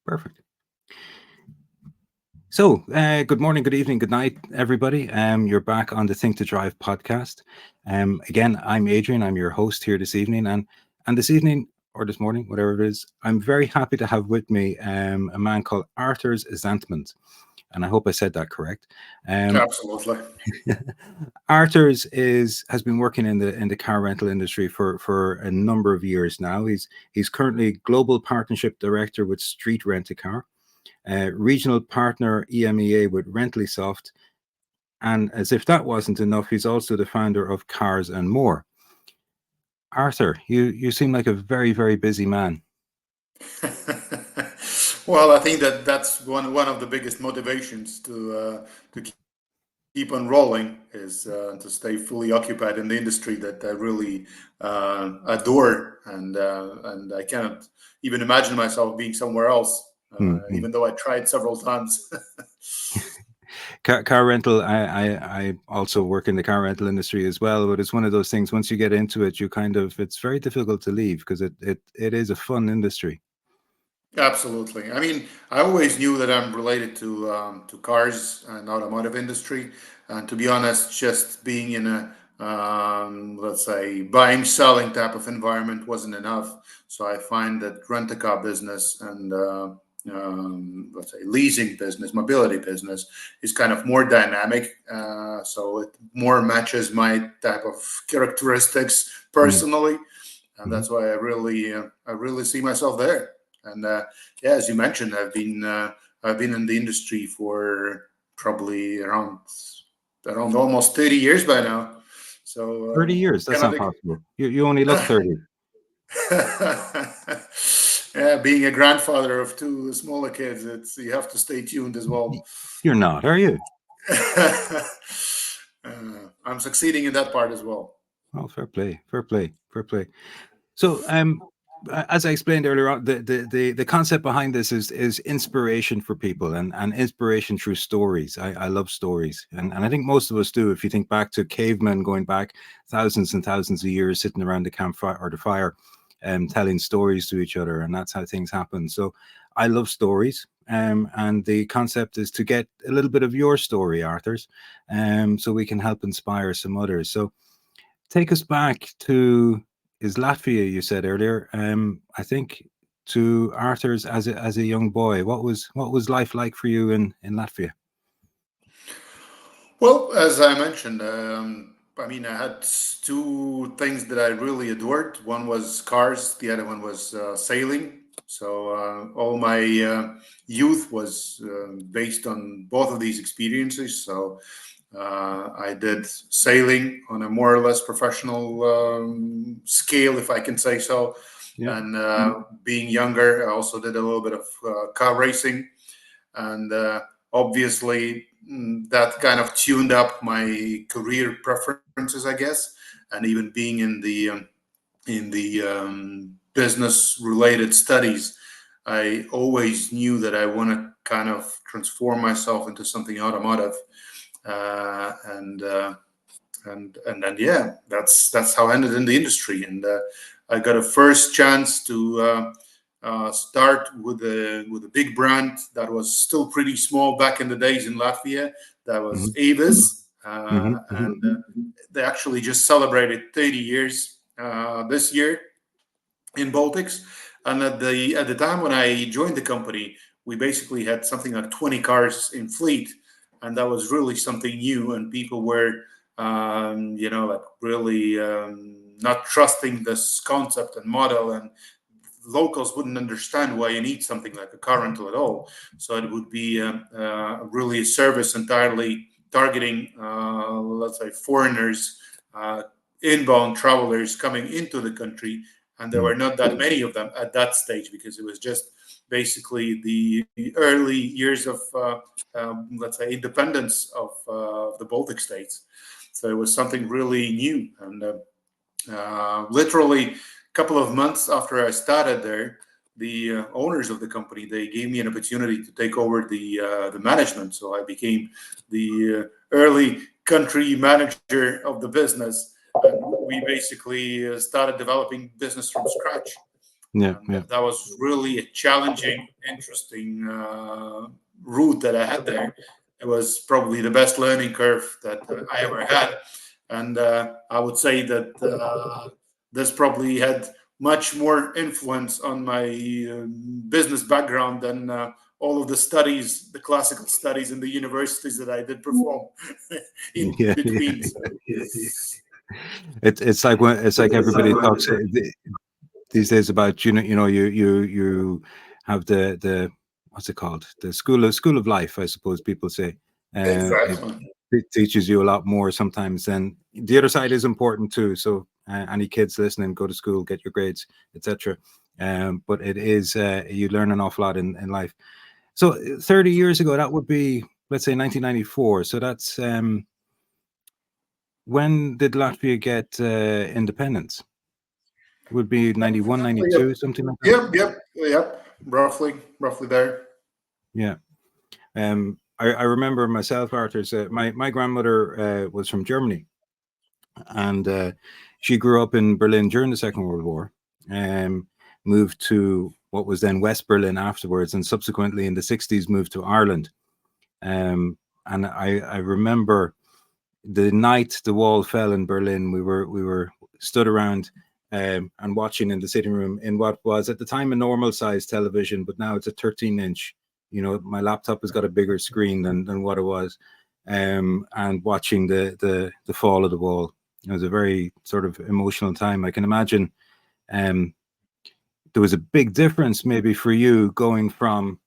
Perfect. So, good morning, good evening, good night, everybody. You're back on the Think2Thrive podcast. Again, I'm Adrian. I'm your host here this evening, and this evening or this morning, whatever it is, I'm very happy to have with me a man called Arturs Zantmans, and I hope I said that correct. Absolutely. Arturs has been working in the car rental industry for a number of years now. He's currently global partnership director with Street Rent a Car. Regional partner EMEA with Rentlysoft, and as if that wasn't enough, he's also the founder of Cars and More. Arthur, you seem like a very, very busy man. Well, I think that's one of the biggest motivations to keep on rolling is to stay fully occupied in the industry that I really adore, and I cannot even imagine myself being somewhere else, even though I tried several times. Car rental, I also work in the car rental industry as well, but it's one of those things, once you get into it, it's very difficult to leave because it is a fun industry. Absolutely. I mean, I always knew that I'm related to cars and automotive industry, and to be honest, just being in a let's say buying selling type of environment wasn't enough. So I find that rent a car business and let's say leasing business, mobility business is kind of more dynamic. So it more matches my type of characteristics personally, and that's why I really see myself there. And yeah, as you mentioned, I've been in the industry for probably around almost 30 years by now. So 30 years? That's not possible. You only look 30. Yeah, being a grandfather of two smaller kids, you have to stay tuned as well. You're not, are you? I'm succeeding in that part as well. Oh, fair play, fair play, fair play. So, as I explained earlier on, the concept behind this is inspiration for people and inspiration through stories. I love stories, and I think most of us do. If you think back to cavemen going back thousands and thousands of years, sitting around the campfire or the fire, telling stories to each other, and that's how things happen. So, I love stories, and the concept is to get a little bit of your story, Arthur's, so we can help inspire some others. So, take us back to Latvia, you said earlier. I think to Arthur's as a young boy. What was life like for you in Latvia? Well, as I mentioned, I mean, I had two things that I really adored. One was cars, the other one was sailing. So all my youth was based on both of these experiences. So I did sailing on a more or less professional scale, if I can say so. Yeah. And being younger, I also did a little bit of car racing, and obviously that kind of tuned up my career preferences, I guess. And even being in the business related studies, I always knew that I want to kind of transform myself into something automotive, uh, and uh, and then yeah, that's how I ended in the industry. And I got a first chance to start with a big brand that was still pretty small back in the days in Latvia. That was Avis, and they actually just celebrated 30 years this year in Baltics. And at the time when I joined the company, we basically had something like 20 cars in fleet, and that was really something new. And people were, like really not trusting this concept and model, and locals wouldn't understand why you need something like a car rental at all. So it would be really a service entirely targeting, let's say, foreigners, inbound travelers coming into the country, and there were not that many of them at that stage because it was just basically the early years of, let's say, independence of the Baltic states. So it was something really new, and literally a couple of months after I started there, the owners of the company, they gave me an opportunity to take over the management. So I became the early country manager of the business. And we basically started developing business from scratch. Yeah, And yeah. that was really a challenging, interesting route that I had there. It was probably the best learning curve that I ever had. And I would say that this probably had much more influence on my business background than all of the studies, the classical studies in the universities that I did perform in Yeah, yeah. between. So, It's like it's like everybody talks these days about, you have the what's it called, the school of life, I suppose people say. It exactly. teaches you a lot more sometimes than the other side is important too. So any kids listening, go to school, get your grades, etc. But it is you learn an awful lot in life. So 30 years ago, that would be, let's say, 1994. So that's when did Latvia get independence? Would be 91, 92, something like that. Yep. Roughly there. Yeah. I remember myself, Arturs. My grandmother was from Germany, and she grew up in Berlin during the Second World War. Um, moved to what was then West Berlin afterwards, and subsequently in the 60s moved to Ireland. And I remember the night the wall fell in Berlin. We were stood around and watching in the sitting room in what was at the time a normal size television, but now it's a 13-inch. My laptop has got a bigger screen than what it was, and watching the fall of the wall. It was a very sort of emotional time. I can imagine there was a big difference maybe for you going from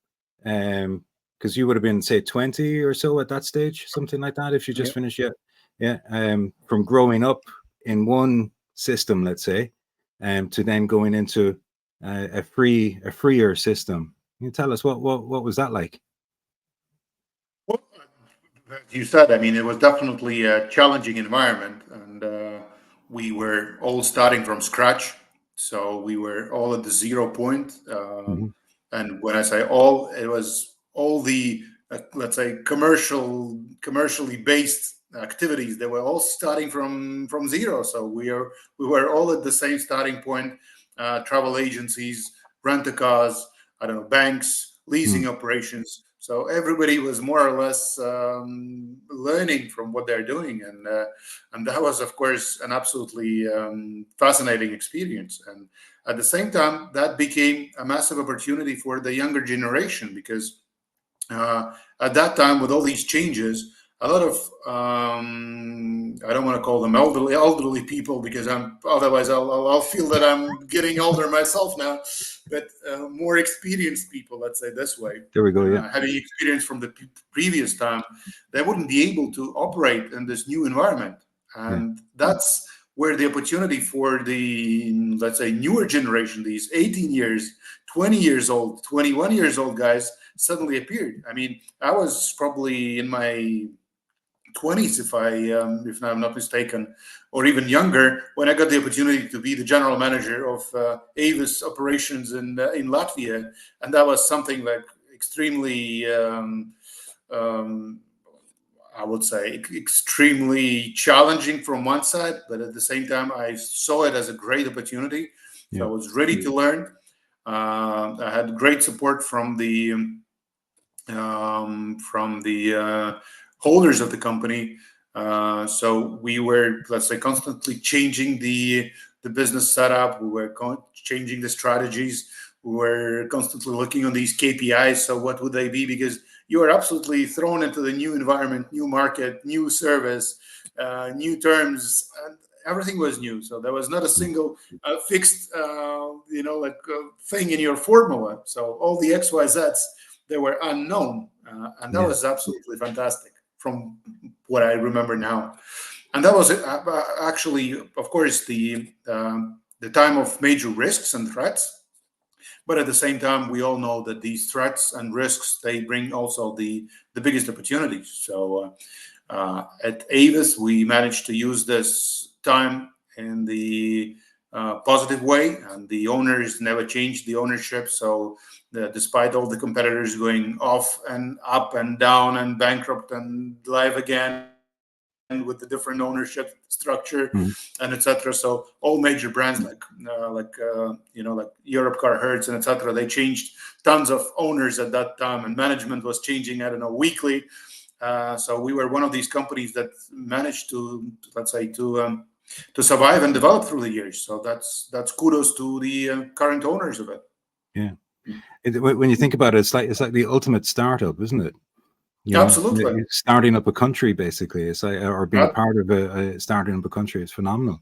because you would have been, say, 20 or so at that stage, something like that, if you just Yeah. finished yet. Yeah. From growing up in one system, let's say, to then going into a freer system. Can you tell us what was that like? Well, as you said, I mean, it was definitely a challenging environment, and we were all starting from scratch. So we were all at the 0 point. Mhm. And when I say all, it was all the let's say commercially based activities. They were all starting from zero. So we were all at the same starting point. Travel agencies, rent a cars, I don't know, banks, leasing Mm. operations. So everybody was more or less learning from what they're doing, and that was, of course, an absolutely fascinating experience. And at the same time, that became a massive opportunity for the younger generation because at that time, with all these changes, a lot of I don't want to call them elderly people because otherwise I'll feel that I'm getting older myself now, but more experienced people, let's say this way, There we go. Yeah. having experience from the previous time, they wouldn't be able to operate in this new environment, Yeah. and that's where the opportunity for the, let's say, newer generation, these 18 years, 20 years old, 21 years old guys suddenly appeared. I mean, I was probably in my 20s, if I'm not mistaken, or even younger, when I got the opportunity to be the general manager of Avis operations in Latvia, and that was something like extremely. Um, I would say extremely challenging from one side, but at the same time, I saw it as a great opportunity. So Yeah. I was ready to learn. I had great support from the holders of the company. So we were, let's say, constantly changing the business setup. We were changing the strategies. We were constantly looking on these KPIs. So what would they be? Because you are absolutely thrown into the new environment, new market, new service, new terms, and everything was new. So there was not a single fixed, thing in your formula. So all the X, Y, Zs, they were unknown, and that Yeah. was absolutely fantastic from what I remember now. And that was actually, of course, the time of major risks and threats. But at the same time, we all know that these threats and risks, they bring also the biggest opportunities. So at Avis, we managed to use this time in the positive way, and the owners never changed the ownership. So, despite all the competitors going off and up and down and bankrupt and live again, with the different ownership structure Mm. and etc. So all major brands like Europe Car Hertz and etc. They changed tons of owners at that time, and management was changing, I don't know, weekly. So we were one of these companies that managed to, let's say, to survive and develop through the years. So that's kudos to the current owners of it. Yeah. When you think about it, it's like the ultimate startup, isn't it? You know, Absolutely. starting up a country, basically. It's like, or being a part of starting up a country. It's phenomenal.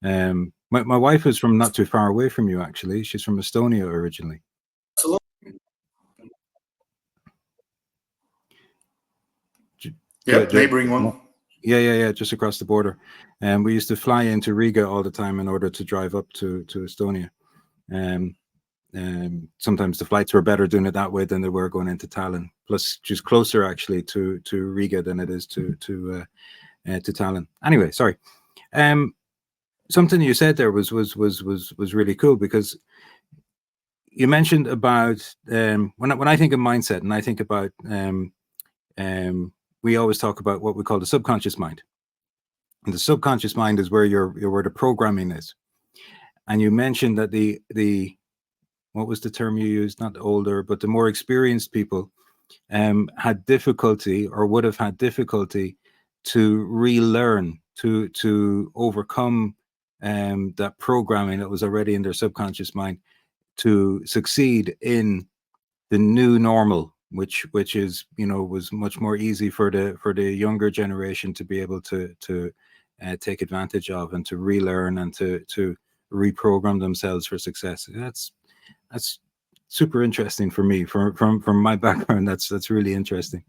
My wife is from not too far away from you, actually. She's from Estonia originally. Absolutely. Yeah, neighboring one. Yeah, just across the border. And we used to fly into Riga all the time in order to drive up to Estonia. Sometimes the flights were better doing it that way than they were going into Tallinn. Plus, just closer actually to Riga than it is to Tallinn. Anyway, sorry. Something you said there was really cool, because you mentioned about when I think of mindset, and I think about we always talk about what we call the subconscious mind. And the subconscious mind is where where the programming is. And you mentioned that the what was the term you used? Not older, but the more experienced people had difficulty, or would have had difficulty, to relearn, to overcome that programming that was already in their subconscious mind, to succeed in the new normal, which is, was much more easy for the younger generation to be able to take advantage of, and to relearn, and to reprogram themselves for success. That's super interesting for me, from my background. That's really interesting.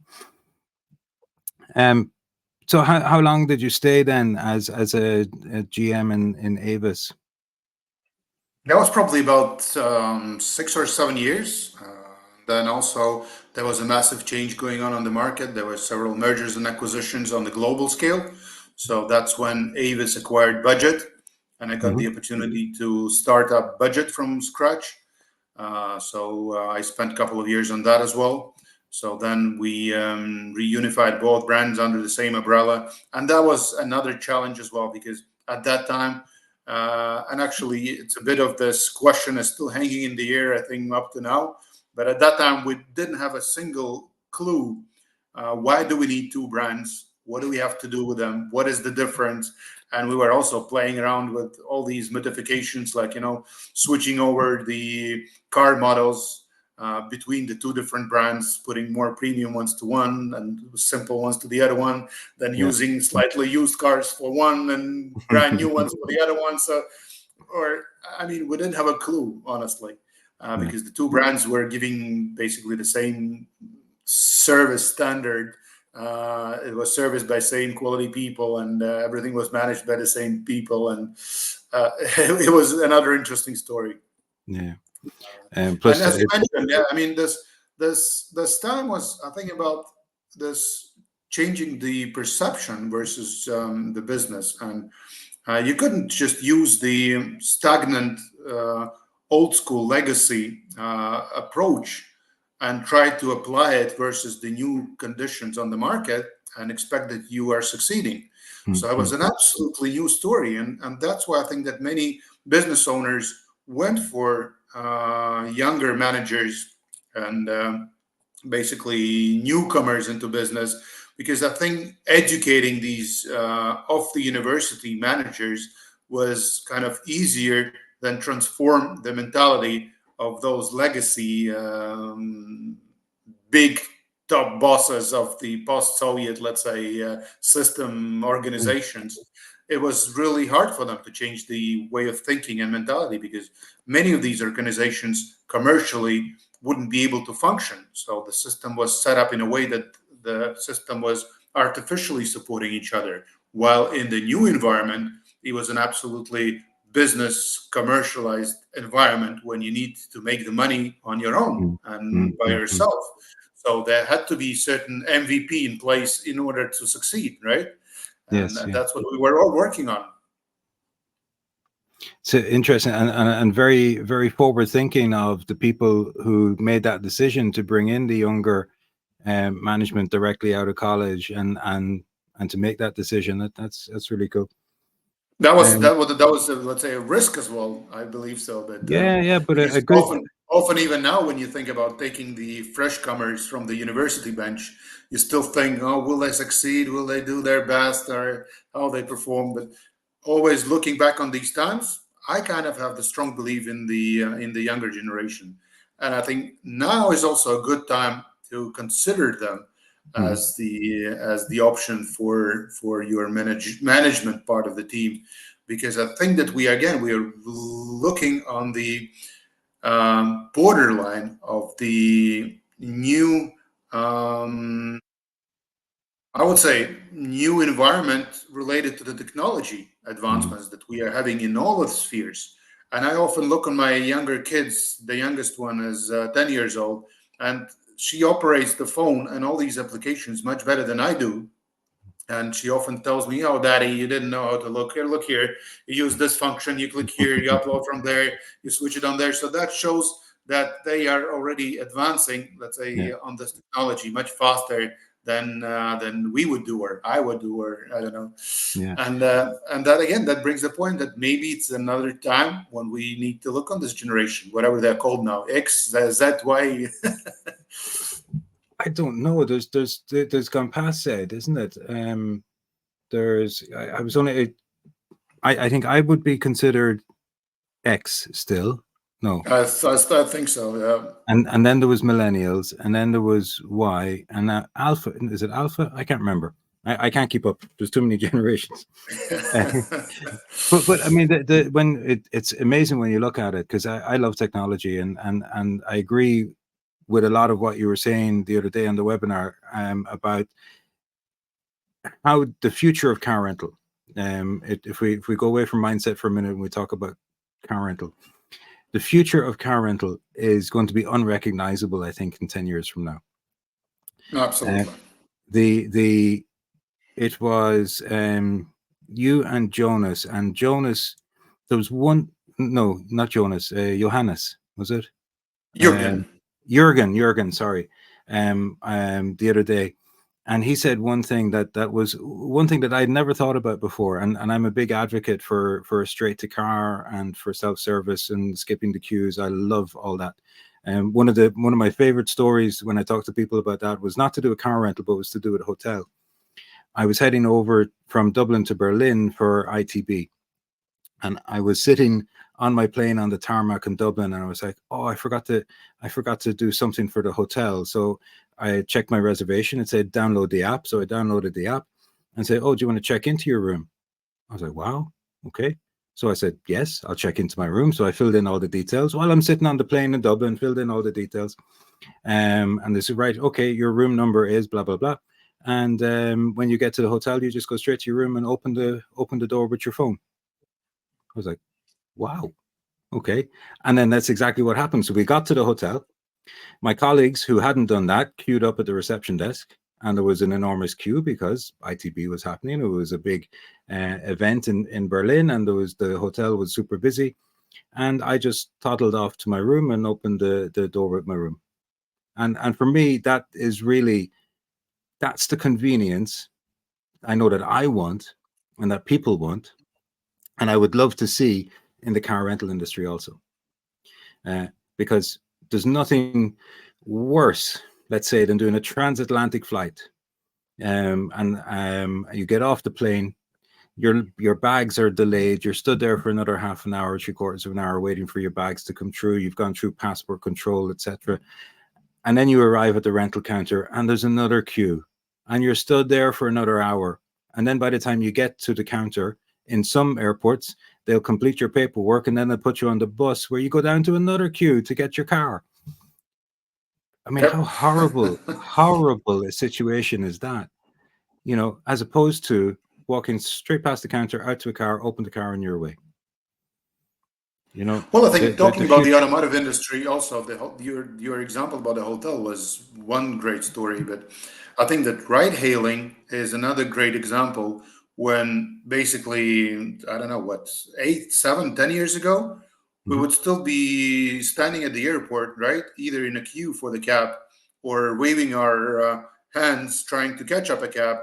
So how long did you stay then as a GM in Avis? That was probably about 6 or 7 years. Then also there was a massive change going on the market. There were several mergers and acquisitions on the global scale. So that's when Avis acquired Budget, and I got the opportunity to start up Budget from scratch. So I spent a couple of years on that as well. So then we reunified both brands under the same umbrella, and that was another challenge as well, because at that time, and actually it's a bit of this question is still hanging in the air, I think, up to now. But at that time, we didn't have a single clue. Why do we need two brands? What do we have to do with them? What is the difference? And we were also playing around with all these modifications, like, switching over the car models between the two different brands, putting more premium ones to one and simple ones to the other one, then using slightly used cars for one and brand new ones for the other one. So, we didn't have a clue, honestly, because the two brands were giving basically the same service standard. It was serviced by same quality people, and everything was managed by the same people, and it was another interesting story. Yeah. Plus, and as you mentioned, this time was, I think, about this changing the perception versus the business, and you couldn't just use the stagnant old school legacy approach and try to apply it versus the new conditions on the market and expect that you are succeeding. So it was an absolutely new story. And that's why I think that many business owners went for younger managers and basically newcomers into business, because I think educating these off the university managers was kind of easier than transform the mentality of those legacy big top bosses of the post-Soviet, let's say, system organizations. It was really hard for them to change the way of thinking and mentality, because many of these organizations commercially wouldn't be able to function. So the system was set up in a way that the system was artificially supporting each other, while in the new environment, it was an absolutely business commercialized environment when you need to make the money on your own and by yourself. So there had to be certain MVP in place in order to succeed, right? And that's what we were all working on. It's interesting and very, very forward thinking of the people who made that decision to bring in the younger management directly out of college and and to make that decision. That's really cool. That was Um, let's say a risk as well. I believe so, but yeah, but a because good, often even now when you think about taking the fresh comers from the university bench, you still think, oh, will they succeed? Will they do their best, or how they perform? But always looking back on these times, I kind of have the strong belief in the younger generation, and I think now is also a good time to consider them mhm, as the option for your management part of the team, because I think that we are looking on the borderline of the new I would say new environment related to the technology mhm, advancements that we are having in all of the spheres. And I often look on my younger kids. The youngest one is 10 years old, and she operates the phone and all these applications much better than I do. And she often tells me, "Oh, Daddy, you didn't know how to look here. Look here. You use this function. You click here. You upload from there. You switch it on there." So that shows that they are already advancing, let's yeah, say, on this technology much faster than we would do, or I would do, or I don't know. yeah. And that again, that brings the point that maybe it's another time when we need to look on this generation, whatever they're called now, X, Z, Y. I don't know. There's gone past said, isn't it? There's I was only I think I would be considered X still. No. I think so. Yeah. And then there was millennials, and then there was Y, and now alpha. Is it alpha? I can't remember. I can't keep up. There's too many generations. Uh, but I mean, when it's amazing when you look at it, because I love technology, and I agree with a lot of what you were saying the other day on the webinar, about how the future of car rental. If we go away from mindset for a minute and we talk about car rental, the future of car rental is going to be unrecognizable, I think, in 10 years from now. Uh, Absolutely. the It was you and Jonas. There was one, no, not Jonas, Johannes, was it? Um, Jürgen. Jürgen, sorry. The other day, and he said one thing that was one thing that I'd never thought about before, and I'm a big advocate for straight to car and for self-service and skipping the queues. I love all that. And one of my favorite stories when I talk to people about that was not to do a car rental, but was to do at a hotel. I was heading over from Dublin to Berlin for ITB, and I was sitting on my plane on the tarmac in Dublin, and I was like, "Oh, I forgot to do something for the hotel." So I checked my reservation. It said download the app, so I downloaded the app and said, "Oh, do you want to check into your room?" I was like, "Wow, okay." So I said, "Yes, I'll check into my room." So I filled in all the details while I'm sitting on the plane in Dublin. Filled in all the details, and they said, "Right, okay, your room number is blah blah blah." And when you get to the hotel, you just go straight to your room and open the door with your phone. I was like, wow, okay. And then that's exactly what happened. So we got to the hotel. My colleagues who hadn't done that queued up at the reception desk, and there was an enormous queue because ITB was happening. It was a big event in Berlin, and the hotel was super busy. And I just toddled off to my room and opened the door with my room. And for me, that's the convenience I know that I want and that people want, and I would love to see in the car rental industry also, uh, because there's nothing worse, let's say, than doing a transatlantic flight, and you get off the plane, your bags are delayed, you're stood there for another half an hour, 3/4 of an hour waiting for your bags to come through, you've gone through passport control, etc., and then you arrive at the rental counter and there's another queue, and you're stood there for another hour, and then by the time you get to the counter, in some airports they'll complete your paperwork and then they'll put you on the bus where you go down to another queue to get your car. I mean, how Yep. horrible a situation is that, as opposed to walking straight past the counter, out to a car, open the car, and you're away. Well, I The think the, the talking about the future. automotive industry, also your example about the hotel was one great story, but I think that ride hailing is another great example. When basically, I don't know what, 8, 7, 10 years ago, we Mhm. would still be standing at the airport, right? Either in a queue for the cab or waving our hands trying to catch up a cab.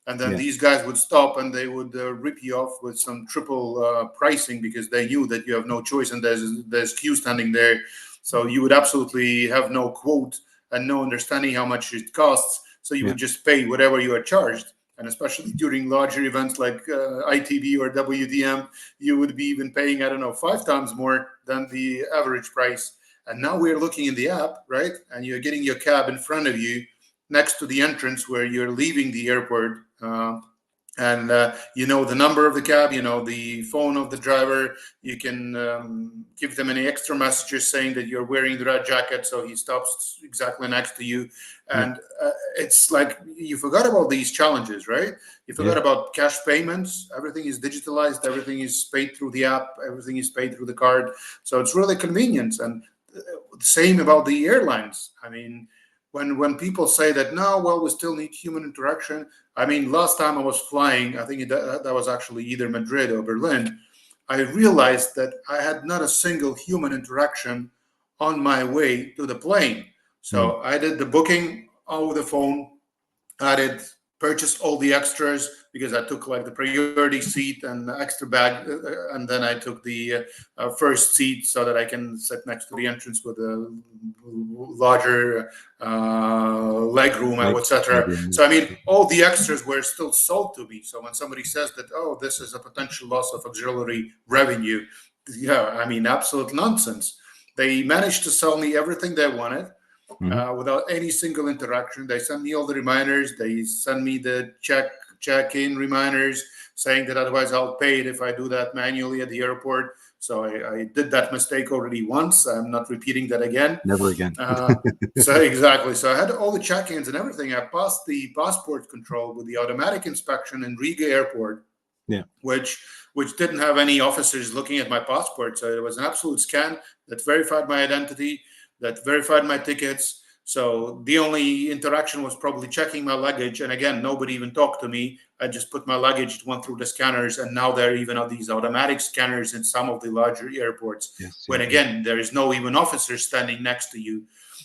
And then these guys would stop and they would rip you off with some triple pricing because they knew that you have no choice and there's queue standing there. So you would absolutely have no quote and no understanding how much it costs. So you would just pay whatever you are charged. And especially during larger events like ITV or WDM, you would be even paying, I don't know, 5 times more than the average price. And now we're looking in the app, right? And you're getting your cab in front of you next to the entrance where you're leaving the airport. And you know the number of the cab, you know the phone of the driver. You can give them any extra messages saying that you're wearing the red jacket, so he stops exactly next to you. And it's like you forgot about these challenges, right? You forgot about cash payments. Everything is digitalized. Everything is paid through the app. Everything is paid through the card. So it's really convenient. And the same about the airlines. I mean, when people say that, no, well, we still need human interaction. I mean, last time I was flying, I think that was actually either Madrid or Berlin, I realized that I had not a single human interaction on my way to the plane. So I did the booking over the phone. I did purchased all the extras because I took like the priority seat and the extra bag, and then I took the first seat so that I can sit next to the entrance with a larger leg room, etc. So I mean, all the extras were still sold to me. So when somebody says that, oh, this is a potential loss of auxiliary revenue, I mean, absolute nonsense. They managed to sell me everything they wanted. Without any single interaction. They send me all the reminders. They send me the check-in reminders saying that otherwise I'll pay it if I do that manually at the airport. So I did that mistake already once. I'm not repeating that again. Never again. So exactly. So I had all the check-ins and everything. I passed the passport control with the automatic inspection in Riga airport. Which didn't have any officers looking at my passport. So it was an absolute scan that verified my identity, that verified my tickets. So the only interaction was probably checking my luggage. And again, nobody even talked to me. I just put my luggage, it went through the scanners. And now there even are these automatic scanners in some of the larger airports. When again, there is no even officer standing next to you.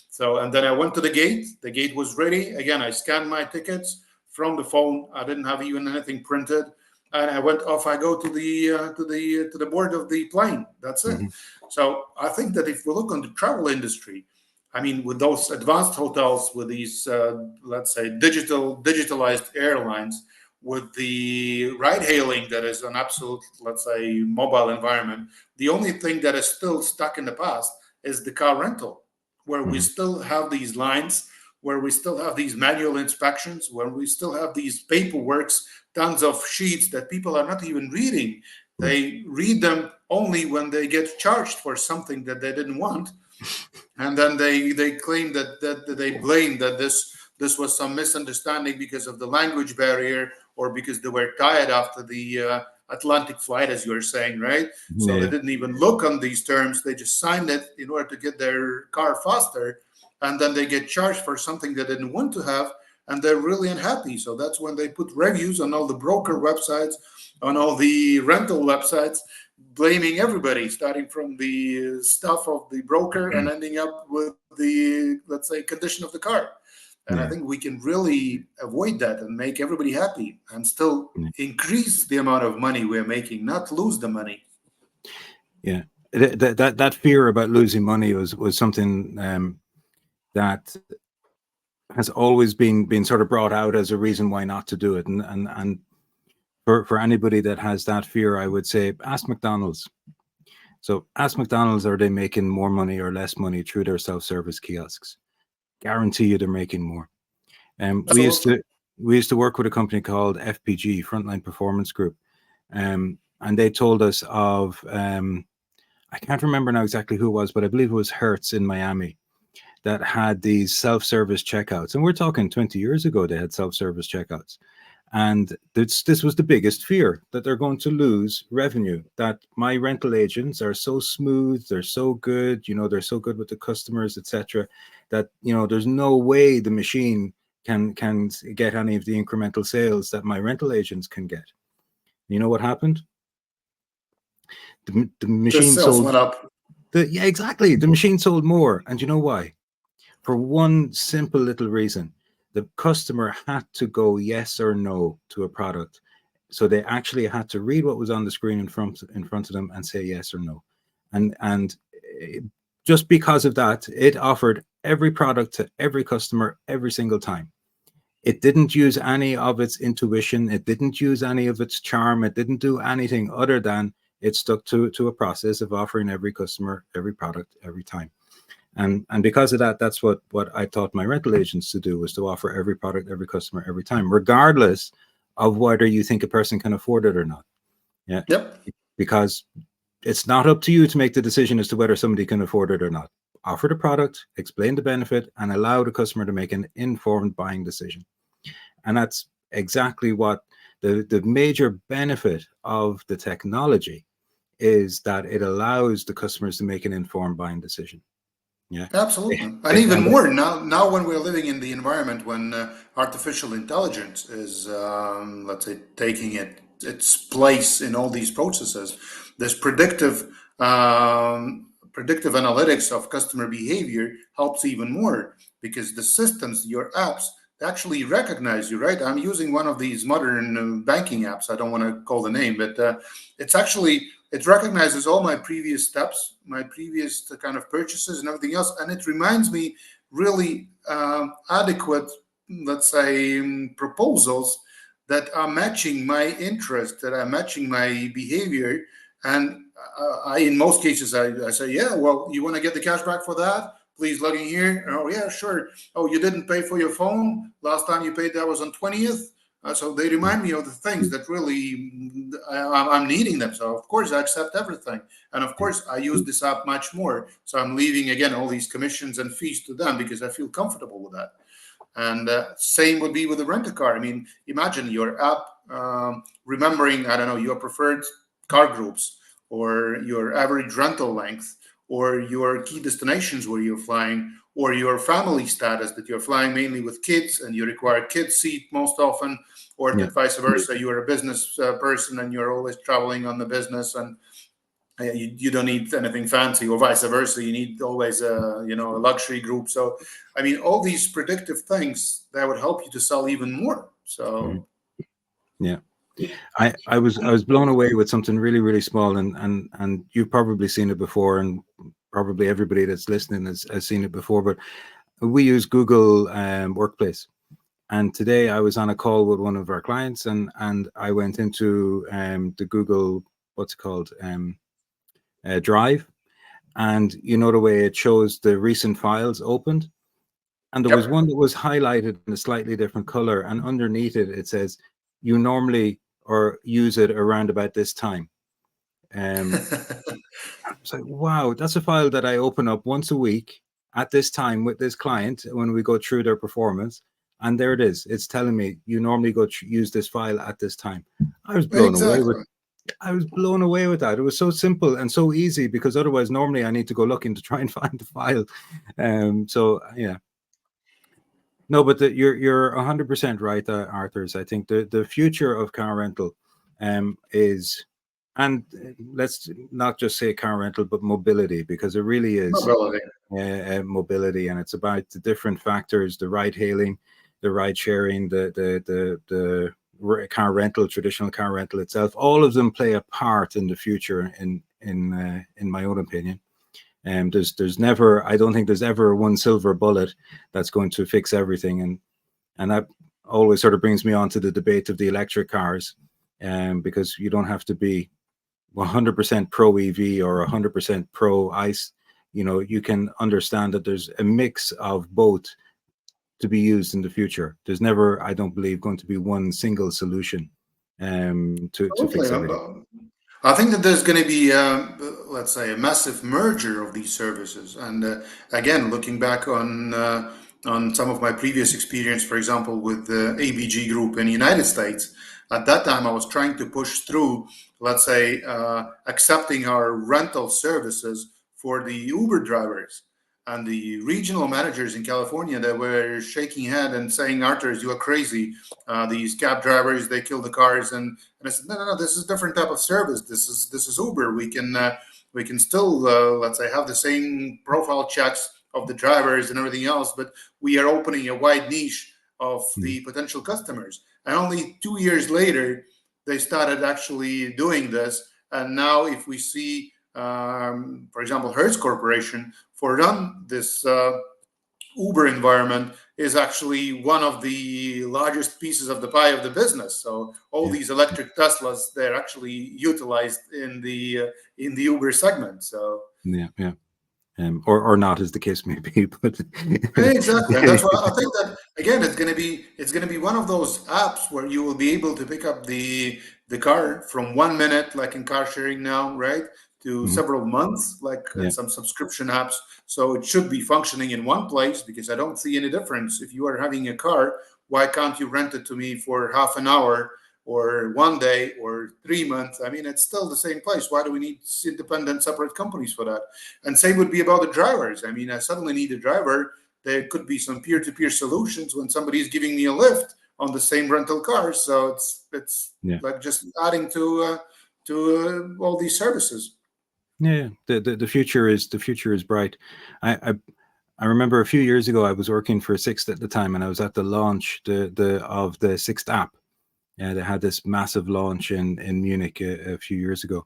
So, and then I went to the gate. The gate was ready. Again, I scanned my tickets from the phone. I didn't have even anything printed. And I went off. I go to the board of the plane. That's it. So I think that if we look on the travel industry, I mean, with those advanced hotels, with these let's say digitalized airlines, with the ride hailing that is an absolute, let's say, mobile environment, the only thing that is still stuck in the past is the car rental, where we still have these lines, where we still have these manual inspections, where we still have these paperworks, tons of sheets that people are not even reading. They read them only when they get charged for something that they didn't want. And then they claim that they blame that this was some misunderstanding because of the language barrier or because they were tired after the Atlantic flight, as you were saying, right? So they didn't even look on these terms. They just signed it in order to get their car faster. And then they get charged for something they didn't want to have. And they're really unhappy. So that's when they put reviews on all the broker websites, on all the rental websites, blaming everybody, starting from the stuff of the broker and ending up with the, let's say, condition of the car. And I think we can really avoid that and make everybody happy and still increase the amount of money we're making, not lose the money. Yeah, that fear about losing money was something that has always been sort of brought out as a reason why not to do it. And for anybody that has that fear, I would say ask McDonald's. So ask McDonald's, are they making more money or less money through their self-service kiosks? Guarantee you they're making more. We used to work with a company called FPG, Frontline Performance Group, and they told us of I can't remember now exactly who it was, but I believe it was Hertz in Miami that had these self-service checkouts, and we're talking 20 years ago. They had self-service checkouts, and this was the biggest fear, that they're going to lose revenue, that my rental agents are so smooth, they're so good, they're so good with the customers, etc., that there's no way the machine can get any of the incremental sales that my rental agents can get. You know what happened? The machine sold. Went up. Exactly. The machine sold more, and you know why? For one simple little reason. the customer had to go yes or no to a product. So they actually had to read what was on the screen in front of them and say yes or no. And just because of that, it offered every product to every customer every single time. It didn't use any of its intuition. It didn't use any of its charm. It didn't do anything other than it stuck to a process of offering every customer every product every time. And because of that, that's what I taught my rental agents to do, was to offer every product, every customer, every time, regardless of whether you think a person can afford it or not. Yeah. Yep. Because it's not up to you to make the decision as to whether somebody can afford it or not. Offer the product, explain the benefit, and allow the customer to make an informed buying decision. And that's exactly what the major benefit of the technology is, that it allows the customers to make an informed buying decision. Yeah. Absolutely. And even more now when we're living in the environment when artificial intelligence is, let's say, taking its place in all these processes, this predictive analytics of customer behavior helps even more, because the systems, your apps, they actually recognize you, right? I'm using one of these modern banking apps. I don't want to call the name, but it recognizes all my previous steps, my previous kind of purchases and everything else, and it reminds me really adequate, let's say, proposals that are matching my interest, that are matching my behavior. And in most cases, I say, yeah, well, you want to get the cash back for that? Please log in here. Oh, yeah, sure. Oh, you didn't pay for your phone. Last time you paid, that was on 20th. So they remind me of the things that really I'm needing them. So of course I accept everything, and of course I use this app much more. So I'm leaving again all these commissions and fees to them because I feel comfortable with that. And same would be with the rent a car. I mean, imagine your app remembering, I don't know, your preferred car groups, or your average rental length, or your key destinations where you're flying, or your family status, that you're flying mainly with kids and you require kids seat most often, or that vice versa, you're a business person and you're always traveling on the business, and you don't need anything fancy, or vice versa, you need always a luxury group. So I mean, all these predictive things that would help you to sell even more. So yeah, I was blown away with something really, really small, and you've probably seen it before, and probably everybody that's listening has seen it before, but we use Google Workplace. And today I was on a call with one of our clients, and I went into the Google, what's it called, Drive, and you know the way it shows the recent files opened, and there was one that was highlighted in a slightly different color, and underneath it it says, you normally or use it around about this time. It's like, wow, that's a file that I open up once a week at this time with this client when we go through their performance. And there it is. It's telling me you normally go use this file at this time. I was blown away with that. It was so simple and so easy, because otherwise normally I need to go looking to try and find the file. So yeah. No, but you're 100% right, Arturs. I think the future of car rental is, and let's not just say car rental, but mobility, because it really is mobility, and it's about the different factors: the ride hailing, the ride sharing, the car rental, traditional car rental itself. All of them play a part in the future, in my own opinion. There's never, I don't think there's ever one silver bullet that's going to fix everything, and that always sort of brings me on to the debate of the electric cars, because you don't have to be 100% pro EV or 100% pro ICE. You can understand that there's a mix of both to be used in the future. There's never, I don't believe, going to be one single solution to fix everything. I think that there's going to be, let's say, a massive merger of these services. And again, looking back on some of my previous experience, for example, with the ABG Group in the United States, at that time I was trying to push through, let's say, accepting our rental services for the Uber drivers. And the regional managers in California, they were shaking head and saying, Arturs, you are crazy. These cab drivers, they kill the cars. And I said, no, this is a different type of service. This is Uber. We can still, let's say, have the same profile checks of the drivers and everything else, but we are opening a wide niche of the potential customers. And only 2 years later, they started actually doing this. And now, if we see, for example, Hertz Corporation, for them, this Uber environment is actually one of the largest pieces of the pie of the business. So all these electric Teslas, they're actually utilized in the Uber segment. So yeah. Or not, as the case may be, but exactly, and that's why I think that again, it's gonna be one of those apps where you will be able to pick up the car from 1 minute, like in car sharing now, right, to several months, like in some subscription apps. So it should be functioning in one place, because I don't see any difference. If you are having a car, why can't you rent it to me for half an hour or 1 day or 3 months? I mean, it's still the same place. Why do we need independent, separate companies for that? And same would be about the drivers. I mean, I suddenly need a driver. There could be some peer-to-peer solutions when somebody is giving me a lift on the same rental car. So it's like just adding to all these services. Yeah, the future is bright. I remember a few years ago I was working for Sixt at the time, and I was at the launch of the Sixt app. They had this massive launch in Munich a few years ago,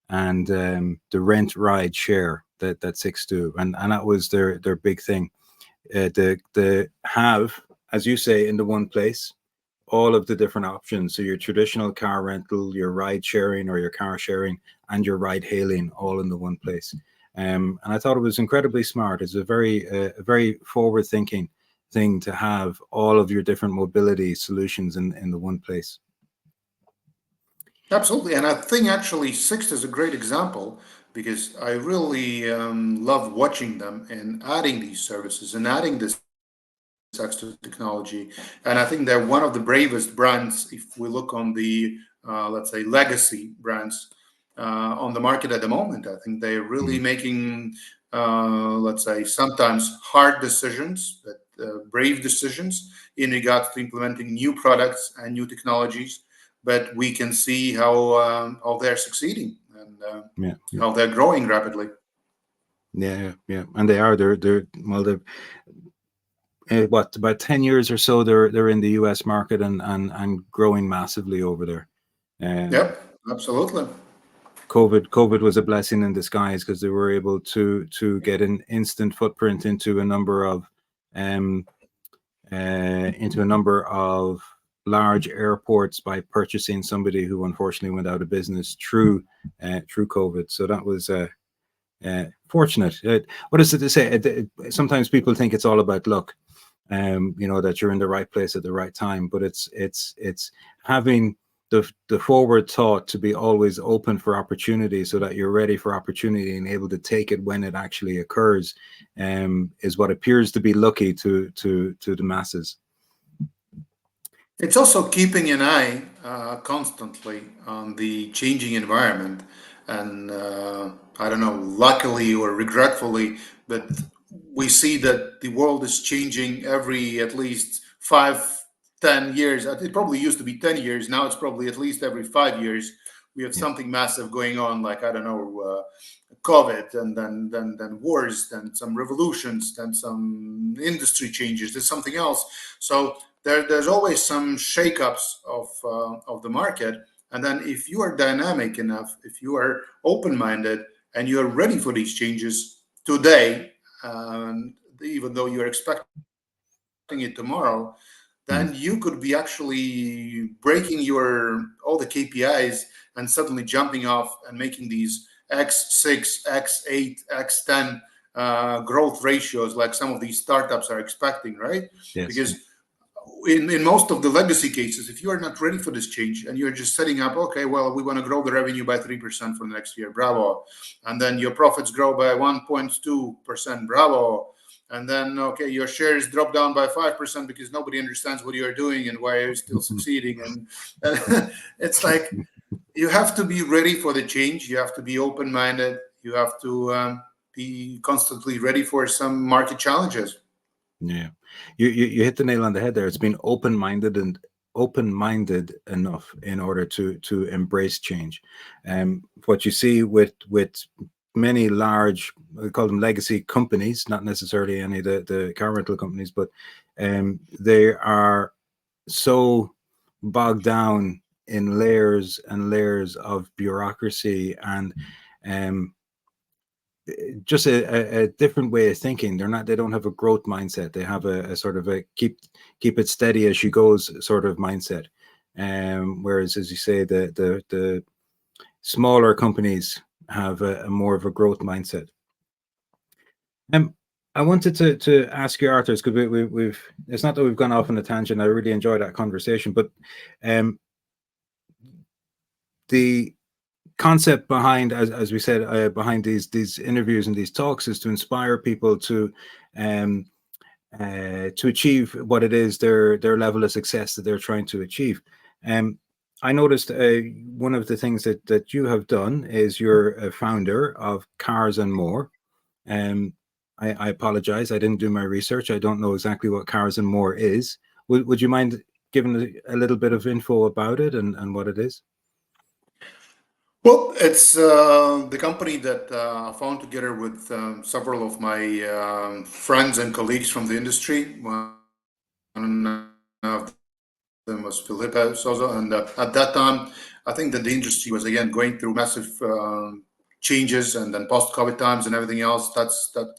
and the rent ride share that Sixt do, and that was their big thing. The have, as you say, in the one place, all of the different options. So your traditional car rental, your ride sharing or your car sharing, and your ride hailing, all in the one place. And I thought it was incredibly smart. It's a very forward thinking thing to have all of your different mobility solutions in the one place. Absolutely, and I think actually Sixt is a great example, because I really love watching them and adding these services and adding this extra technology. And I think they're one of the bravest brands if we look on the let's say legacy brands on the market at the moment. I think they're really making let's say sometimes hard decisions, but brave decisions in regards to implementing new products and new technologies. But we can see how they're succeeding, and how they're growing rapidly. Yeah, and they are. They're well. They're what, about 10 years or so. They're in the US market and growing massively over there. Yep, absolutely. COVID was a blessing in disguise, because they were able to get an instant footprint into a number of large airports by purchasing somebody who unfortunately went out of business through COVID. So that was fortunate. What is it to say? Sometimes people think it's all about luck, that you're in the right place at the right time, but it's having the forward thought to be always open for opportunity, so that you're ready for opportunity and able to take it when it actually occurs, is what appears to be lucky to the masses. It's also keeping an eye constantly on the changing environment. And I don't know, luckily or regretfully, but we see that the world is changing every at least 5, 10 years. It probably used to be 10 years. Now it's probably at least every 5 years. We have something massive going on, like, I don't know, COVID, and then wars, then some revolutions, then some industry changes, there's something else. So there's always some shakeups of the market. And then if you are dynamic enough, if you are open-minded and you are ready for these changes today, and even though you're expecting it tomorrow, then you could be actually breaking all the KPIs and suddenly jumping off and making these X6, X8, X10 growth ratios, like some of these startups are expecting, right? Yes. Because in most of the legacy cases, if you are not ready for this change and you're just setting up, okay, well, we want to grow the revenue by 3% for the next year, bravo. And then your profits grow by 1.2%, bravo. And then, okay, your shares drop down by 5% because nobody understands what you're doing and why you're still succeeding. And it's like, you have to be ready for the change. You have to be open-minded. You have to be constantly ready for some market challenges. Yeah, you hit the nail on the head there. It's been open-minded enough in order to embrace change. What you see with many large, we call them legacy companies, not necessarily any of the car rental companies, but they are so bogged down in layers and layers of bureaucracy and just a different way of thinking. They don't have a growth mindset. They have a sort of a keep it steady as she goes sort of mindset. Whereas, as you say, the smaller companies have a more of a growth mindset. I wanted to ask you, Arturs, because we've it's not that we've gone off on a tangent. I really enjoyed that conversation, but the concept behind, as we said, behind these interviews and these talks is to inspire people to achieve what it is their level of success that they're trying to achieve. I noticed one of the things that you have done is you're a founder of Cars and More. I apologize, I didn't do my research. I don't know exactly what Cars and More is. Would you mind giving a little bit of info about it and what it is? Well, it's the company that I found together with several of my friends and colleagues from the industry. One of them was Felipe Sosa, and at that time, I think that the industry was again going through massive changes, and then post-COVID times and everything else. That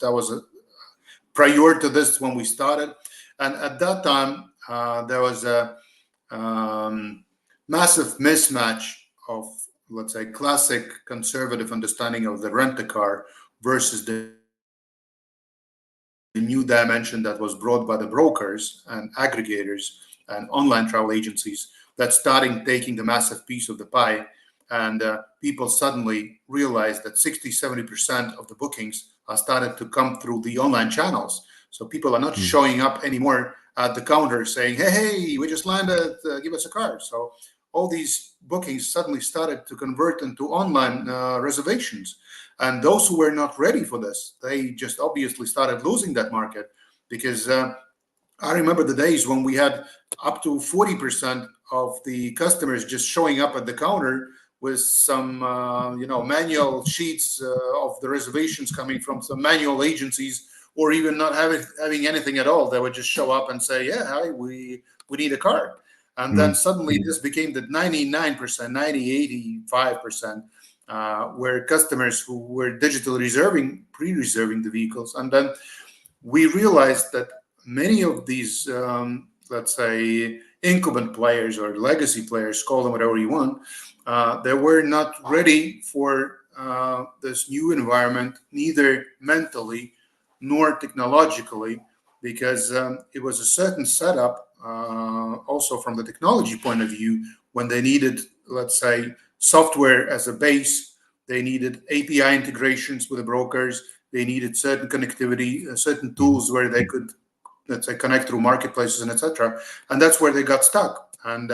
was prior to this when we started, and at that time there was a massive mismatch of, let's say, classic conservative understanding of the rent-a-car versus the new dimension that was brought by the brokers and aggregators and online travel agencies that starting taking the massive piece of the pie. And people suddenly realized that 60-70% of the bookings are started to come through the online channels. So people are not showing up anymore at the counter saying, hey, we just landed, give us a car. So all these bookings suddenly started to convert into online reservations. And those who were not ready for this, they just obviously started losing that market, because I remember the days when we had up to 40% of the customers just showing up at the counter with some manual sheets of the reservations coming from some manual agencies, or even not having anything at all. They would just show up and say, yeah, hi, we need a car. And then suddenly this became the 99%, 90, 85%, where customers who were digitally pre-reserving the vehicles. And then we realized that many of these, let's say, incumbent players or legacy players, call them whatever you want, they were not ready for this new environment, neither mentally nor technologically, because it was a certain setup, also from the technology point of view, when they needed, let's say, software as a base, they needed API integrations with the brokers, they needed certain connectivity, certain tools where they could, let's say, connect through marketplaces and etc. And that's where they got stuck. And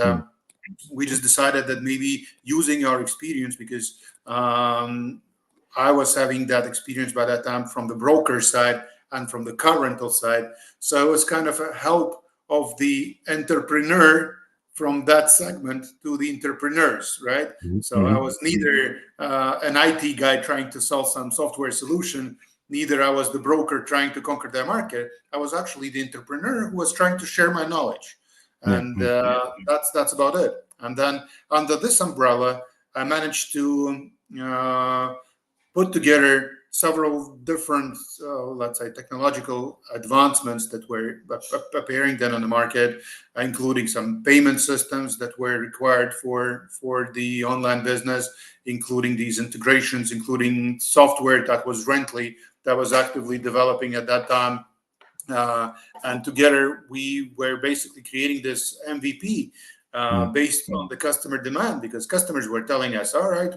we just decided that maybe using our experience, because I was having that experience by that time from the broker side and from the car rental side. So it was kind of a help of the entrepreneur from that segment to the entrepreneurs, right? So I was neither an IT guy trying to sell some software solution, neither I was the broker trying to conquer their market. I was actually the entrepreneur who was trying to share my knowledge. And that's about it. And then under this umbrella, I managed to put together several different, let's say, technological advancements that were appearing then on the market, including some payment systems that were required for the online business, including these integrations, including software that was Rently, that was actively developing at that time. And together we were basically creating this MVP based on the customer demand, because customers were telling us, all right,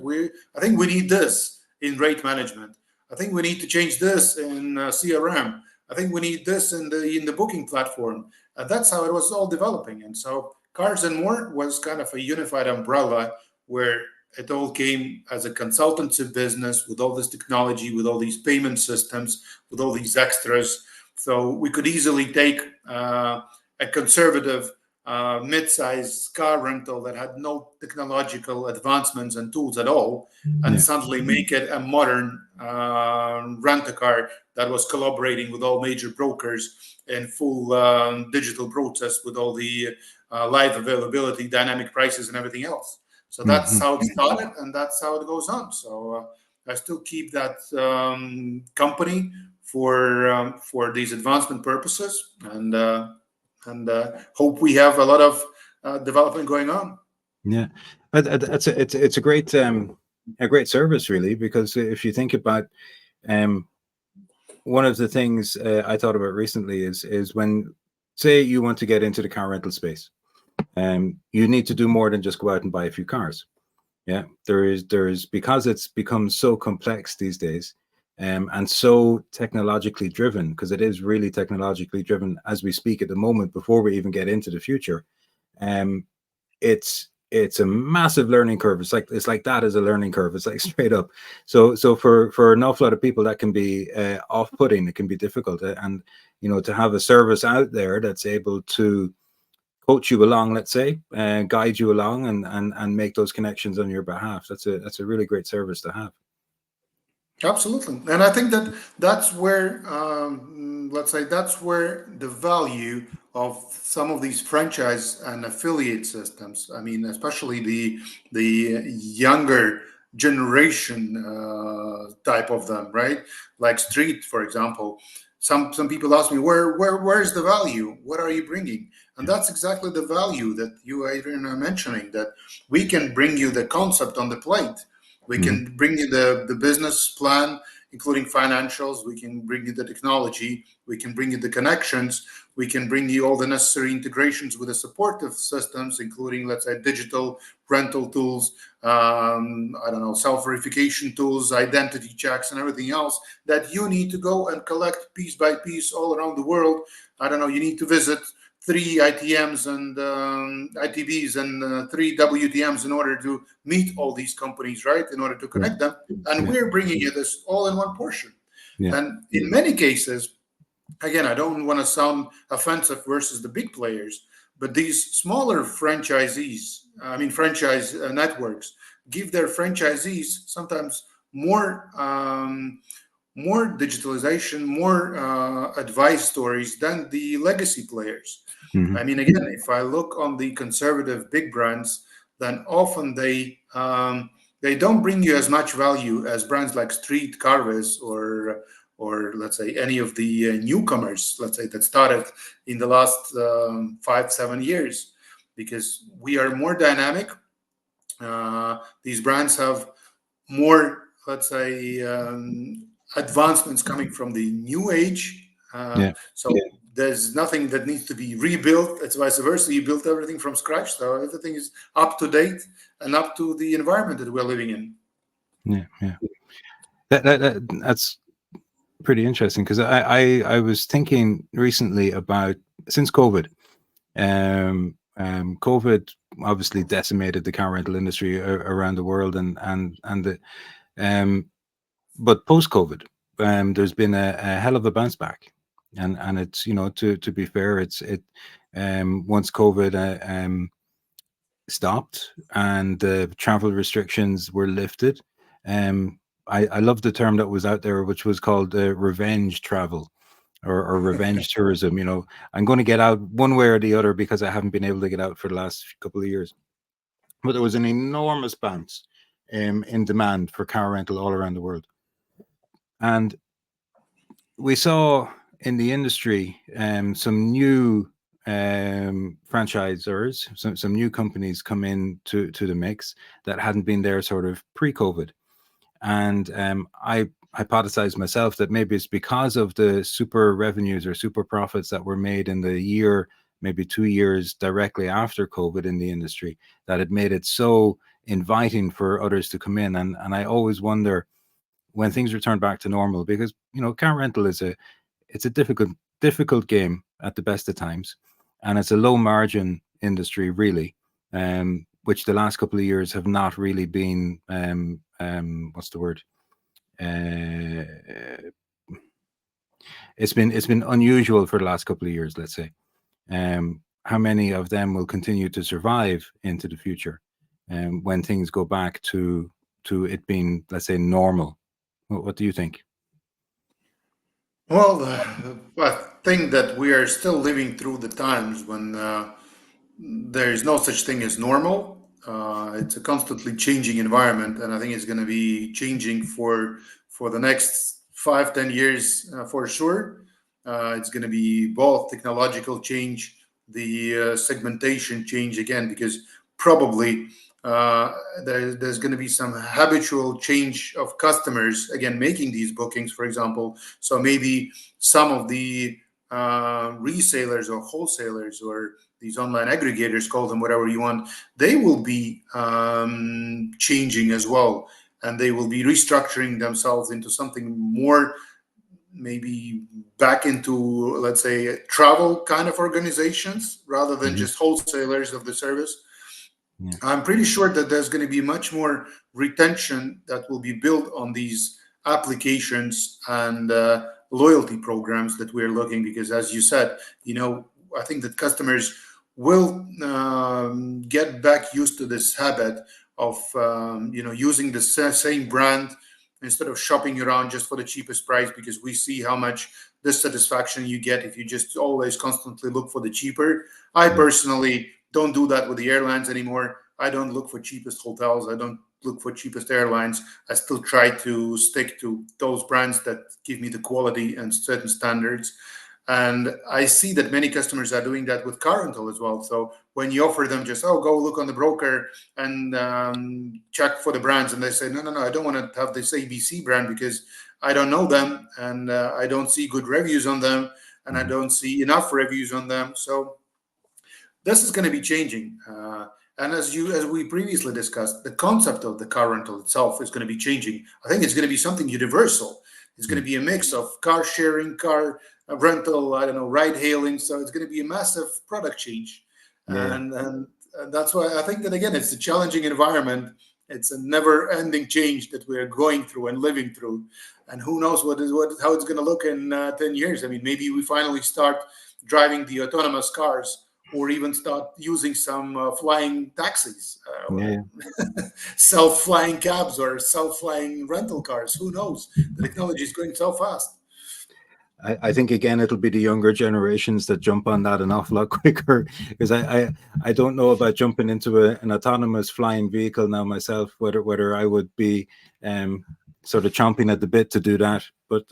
I think we need this in rate management. I think we need to change this in CRM. I think we need this in the booking platform. That's how it was all developing. And so Cars and More was kind of a unified umbrella where it all came as a consultancy business with all this technology, with all these payment systems, with all these extras. So we could easily take a conservative mid-sized car rental that had no technological advancements and tools at all, and Yeah. suddenly make it a modern rent-a-car that was collaborating with all major brokers in full digital process with all the live availability, dynamic prices, and everything else. So that's Hmm. how it started, and that's how it goes on. So I still keep that company for these advancement purposes, and hope we have a lot of development going on. Yeah, it's a great service really, because if you think about um one of the things I thought about recently is when, say, you want to get into the car rental space, you need to do more than just go out and buy a few cars. Yeah, there's because it's become so complex these days, and so technologically driven, because it is really technologically driven as we speak at the moment. Before we even get into the future, um, it's a massive learning curve. It's like that is a learning curve. It's like straight up. So for an awful lot of people that can be off-putting. It can be difficult, and to have a service out there that's able to coach you along, let's say, guide you along, and make those connections on your behalf. That's a really great service to have. Absolutely, and I think that that's where, let's say, that's where the value of some of these franchise and affiliate systems. I mean, especially the younger generation type of them, right? Like Street, for example. Some people ask me, where's the value? What are you bringing? And Yeah. that's exactly the value that you, Adrian, are mentioning. That we can bring you the concept on the plate. We Hmm. can bring you the business plan, including financials. We can bring you the technology. We can bring you the connections. We can bring you all the necessary integrations with the supportive systems, including, let's say, digital rental tools, I don't know, self-verification tools, identity checks, and everything else that you need to go and collect piece by piece all around the world. I don't know, you need to visit three ITMs and ITBs and three WTMs in order to meet all these companies, right? In order to Yeah. connect them. And Yeah. we're bringing you this all in one portion. Yeah. And in many cases, again, I don't want to sound offensive versus the big players, but these smaller franchisees, I mean, franchise networks, give their franchisees sometimes more digitalization, more advice stories than the legacy players. Hmm. I mean, again, if I look on the conservative big brands, then often they don't bring you as much value as brands like Street, Carvis, or let's say any of the newcomers, let's say that started in the last 5-7 years, because we are more dynamic. These brands have more, let's say, advancements coming from the new age. Yeah. So there's nothing that needs to be rebuilt. It's vice versa. You built everything from scratch, so everything is up to date and up to the environment that we're living in. Yeah. Yeah. That's pretty interesting, because I was thinking recently about, since COVID. COVID obviously decimated the car rental industry around the world, and the but post COVID, there's been a hell of a bounce back, and it's, to be fair, once COVID stopped and the travel restrictions were lifted. I love the term that was out there, which was called revenge travel, or revenge tourism. I'm going to get out one way or the other, because I haven't been able to get out for the last couple of years. But there was an enormous bounce in demand for car rental all around the world. And we saw in the industry some new franchisors, some new companies come in to the mix that hadn't been there sort of pre-COVID. And I hypothesized myself that maybe it's because of the super revenues or super profits that were made in the year, maybe 2 years directly after COVID in the industry, that it made it so inviting for others to come in. And I always wonder, when things return back to normal, because car rental it's a difficult game at the best of times, and it's a low margin industry really, which the last couple of years have not really been what's the word, uh, it's been unusual for the last couple of years, let's say. how many of them will continue to survive into the future, and when things go back to it being, let's say, normal. What do you think? Well, I think that we are still living through the times when there is no such thing as normal. It's a constantly changing environment, and I think it's going to be changing for the next 5, 10 years for sure. It's going to be both technological change, the segmentation change again, because probably there's going to be some habitual change of customers again making these bookings, for example. So maybe some of the resellers or wholesalers or these online aggregators, call them whatever you want, they will be changing as well. And they will be restructuring themselves into something more, maybe back into, let's say, travel kind of organizations rather than Hmm. just wholesalers of the service. Yeah. I'm pretty sure that there's going to be much more retention that will be built on these applications and loyalty programs that we're looking, because as you said, I think that customers will get back used to this habit of using the same brand instead of shopping around just for the cheapest price, because we see how much dissatisfaction you get if you just always constantly look for the cheaper. I Yeah. personally don't do that with the airlines anymore. I don't look for cheapest hotels. I don't look for cheapest airlines. I still try to stick to those brands that give me the quality and certain standards. And I see that many customers are doing that with car rental as well. So when you offer them just, oh, go look on the broker and check for the brands, and they say, no, no, no, I don't want to have this ABC brand because I don't know them, and I don't see good reviews on them, and I Hmm. don't see enough reviews on them. So this is going to be changing. And as we previously discussed, the concept of the car rental itself is going to be changing. I think it's going to be something universal. It's going to Mm. be a mix of car sharing, car rental, I don't know, ride hailing. So it's going to be a massive product change. Yeah, yeah. And that's why I think that, again, it's a challenging environment. It's a never ending change that we're going through and living through. And who knows how it's going to look in 10 years. I mean, maybe we finally start driving the autonomous cars, or even start using some flying taxis, Yeah, yeah. self-flying cabs, or self-flying rental cars. Who knows? The technology is going so fast. I think again it'll be the younger generations that jump on that an awful lot quicker, because I don't know about jumping into an autonomous flying vehicle now myself, whether I would be sort of chomping at the bit to do that. But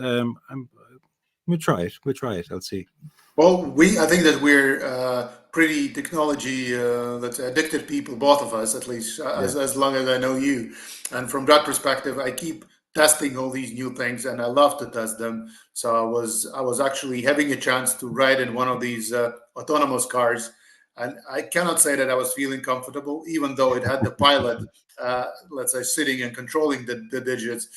we'll try it. We'll try it. I'll see. Well, I think that we're pretty technology, let's say, addicted people, both of us, at least, Yeah. as long as I know you. And from that perspective, I keep testing all these new things, and I love to test them. So I was actually having a chance to ride in one of these autonomous cars, and I cannot say that I was feeling comfortable, even though it had the pilot, let's say, sitting and controlling the digits.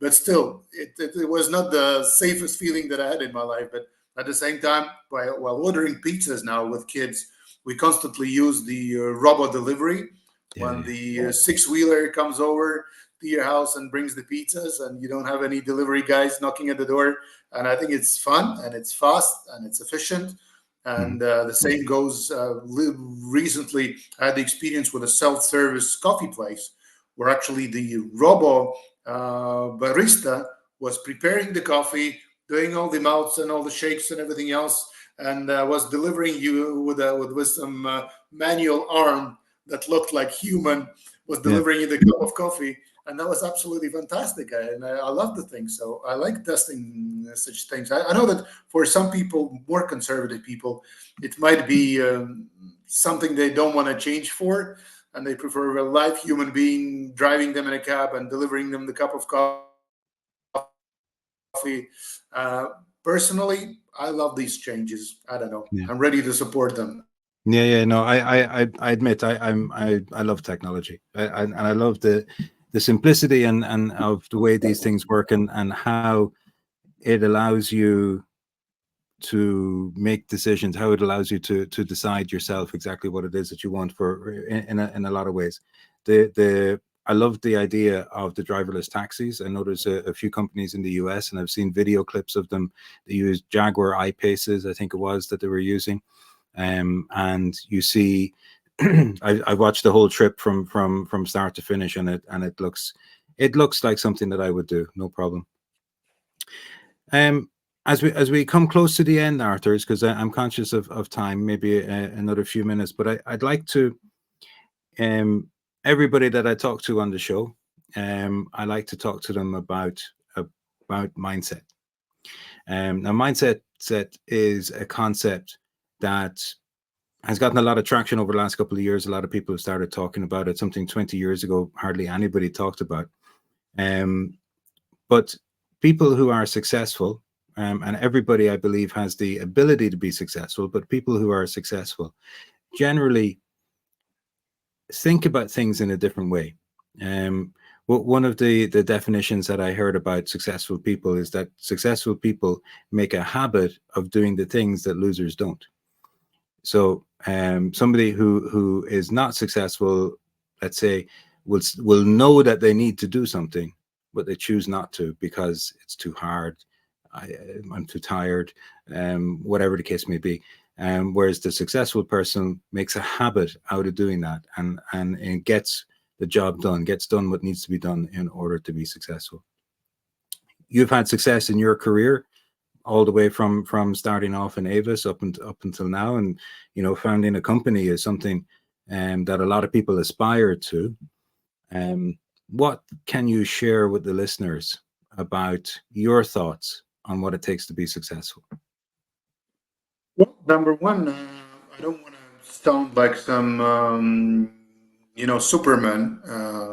But still, it was not the safest feeling that I had in my life. But at the same time, while ordering pizzas now with kids, we constantly use the robot delivery. Yeah, When yeah. the six-wheeler comes over to your house and brings the pizzas, and you don't have any delivery guys knocking at the door. And I think it's fun, and it's fast, and it's efficient. Mhm. And the same goes. Recently, I had the experience with a self-service coffee place, where actually the robo barista was preparing the coffee, doing all the mouths and all the shakes and everything else, and was delivering you with some manual arm that looked like human, was Yeah. delivering you the cup of coffee, and that was absolutely fantastic. I love the thing, so I like testing such things. I know that for some people, more conservative people, it might be something they don't want to change for, and they prefer a live human being driving them in a cab and delivering them the cup of coffee. Personally, I love these changes. I don't know. Yeah. I'm ready to support them. Yeah, yeah, no, I admit I love technology, and I love the simplicity and of the way these things work, and how it allows you to make decisions, how it allows you to decide yourself exactly what it is that you want for in a lot of ways. The I love the idea of the driverless taxis. I know there's a few companies in the US, and I've seen video clips of them. They use Jaguar I-Paces, I think it was, that they were using. and you see, I watched the whole trip from start to finish, and it looks like something that I would do, no problem. As we come close to the end, Arturs, because I'm conscious of time, maybe another few minutes, but I'd like to, everybody that I talk to on the show, I like to talk to them about mindset. Now, mindset is a concept that has gotten a lot of traction over the last couple of years. A lot of people have started talking about it. Something 20 years ago, hardly anybody talked about. But people who are successful, and everybody, I believe, has the ability to be successful, but people who are successful generally think about things in a different way. One of the definitions that I heard about successful people is that successful people make a habit of doing the things that losers don't. So somebody who is not successful, let's say, will know that they need to do something, but they choose not to because it's too hard. I'm too tired, whatever the case may be. Whereas the successful person makes a habit out of doing that and gets the job done, gets done what needs to be done in order to be successful. You've had success in your career all the way from starting off in Avis up until now, and founding a company is something that a lot of people aspire to. What can you share with the listeners about your thoughts on what it takes to be successful? Well, number one, I don't want to sound like some Superman.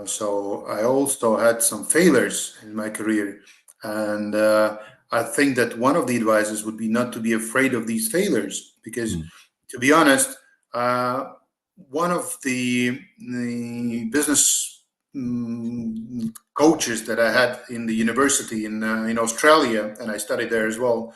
So I also had some failures in my career, and I think that one of the advices would be not to be afraid of these failures, because, to be honest, one of the business coaches that I had in the university in Australia, and I studied there as well,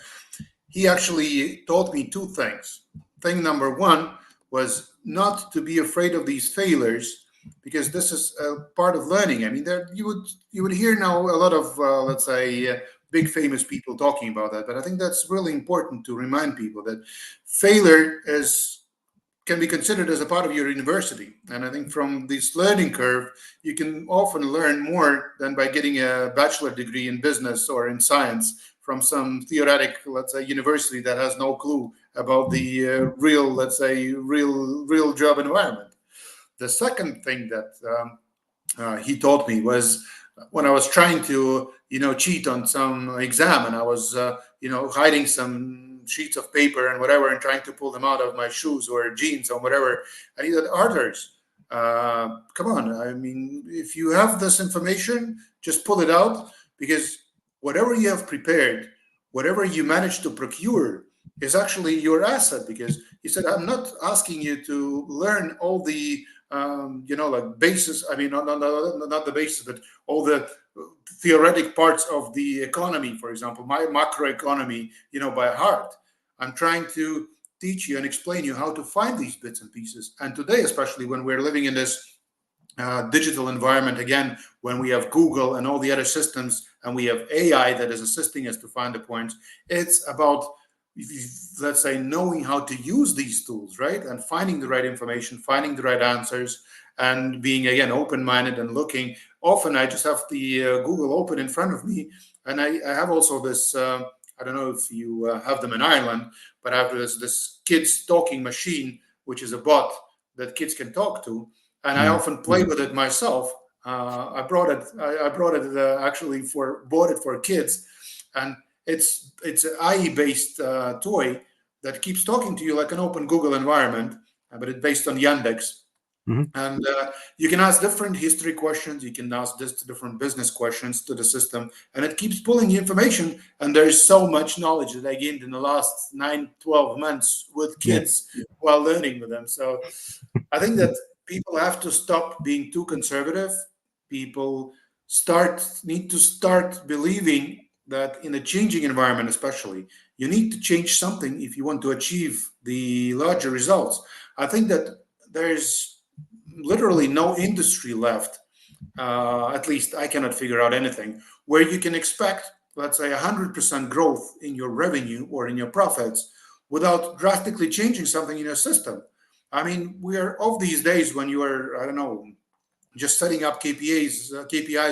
he actually taught me two things. Thing number one was not to be afraid of these failures, because this is a part of learning. I mean, there you would hear now a lot of let's say big famous people talking about that, but I think that's really important to remind people that failure can be considered as a part of your university. And I think from this learning curve, you can often learn more than by getting a bachelor degree in business or in science from some theoretic, let's say, university that has no clue about the real, let's say, real job environment. The second thing that he taught me was when I was trying to, cheat on some exam, and I was, hiding some sheets of paper and whatever, and trying to pull them out of my shoes or jeans or whatever. And he said, Arturs, come on. I mean, if you have this information, just pull it out, because whatever you have prepared, whatever you manage to procure, is actually your asset. Because he said, I'm not asking you to learn all the like basis. I mean, not the basis, but all the theoretic parts of the economy, for example, my macroeconomy, by heart. I'm trying to teach you and explain you how to find these bits and pieces. And today, especially when we're living in this digital environment, again, when we have Google and all the other systems, and we have AI that is assisting us to find the points, it's about, let's say, knowing how to use these tools, right? And finding the right information, finding the right answers, and being, again, open-minded and looking. Often I just have the Google open in front of me, and I have also this, I don't know if you have them in Ireland, but I have this kids talking machine, which is a bot that kids can talk to. And I often play with it myself. I brought it actually bought it for kids, and it's an AI-based toy that keeps talking to you like an open Google environment, but it's based on Yandex. And you can ask different history questions. You can ask different business questions to the system, and it keeps pulling information. And there's so much knowledge that I gained in the last 9-12 months with kids while learning with them. So I think that people have to stop being too conservative. People need to start believing that in a changing environment, especially, you need to change something if you want to achieve the larger results. I think that there's literally no industry left, at least I cannot figure out anything, where you can expect, let's say, 100% growth in your revenue or in your profits without drastically changing something in your system. I mean, we are of these days when you are, I don't know, just setting up KPIs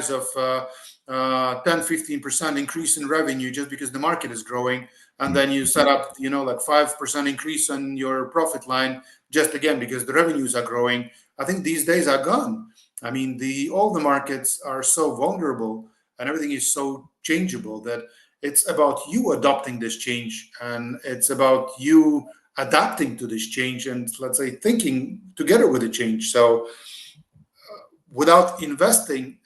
of 10, 15% increase in revenue just because the market is growing. And Mm. then you set up, like 5% increase on your profit line, just again, because the revenues are growing. I think these days are gone. I mean, all the markets are so vulnerable and everything is so changeable that it's about you adopting this change, and it's about you adapting to this change and, let's say, thinking together with the change. So without investing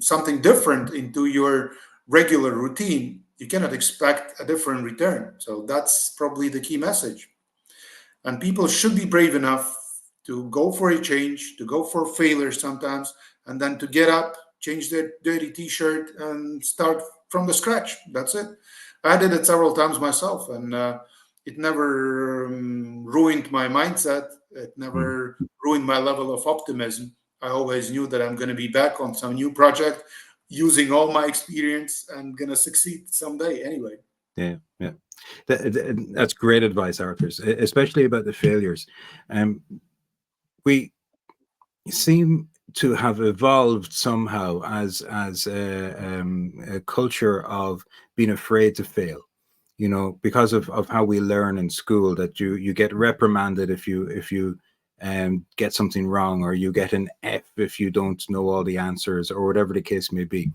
something different into your regular routine, you cannot expect a different return. So that's probably the key message. And people should be brave enough to go for a change, to go for failure sometimes, and then to get up, change their dirty t-shirt, and start from the scratch. That's it. I did it several times myself, and it never ruined my mindset. It Mm. never ruined my level of optimism. I always knew that I'm going to be back on some new project using all my experience and going to succeed someday anyway. Yeah, yeah. That's great advice, Arturs, especially about the failures. We seem to have evolved somehow as a culture of being afraid to fail, because of how we learn in school, that you get reprimanded if you get something wrong, or you get an F if you don't know all the answers, or whatever the case may be.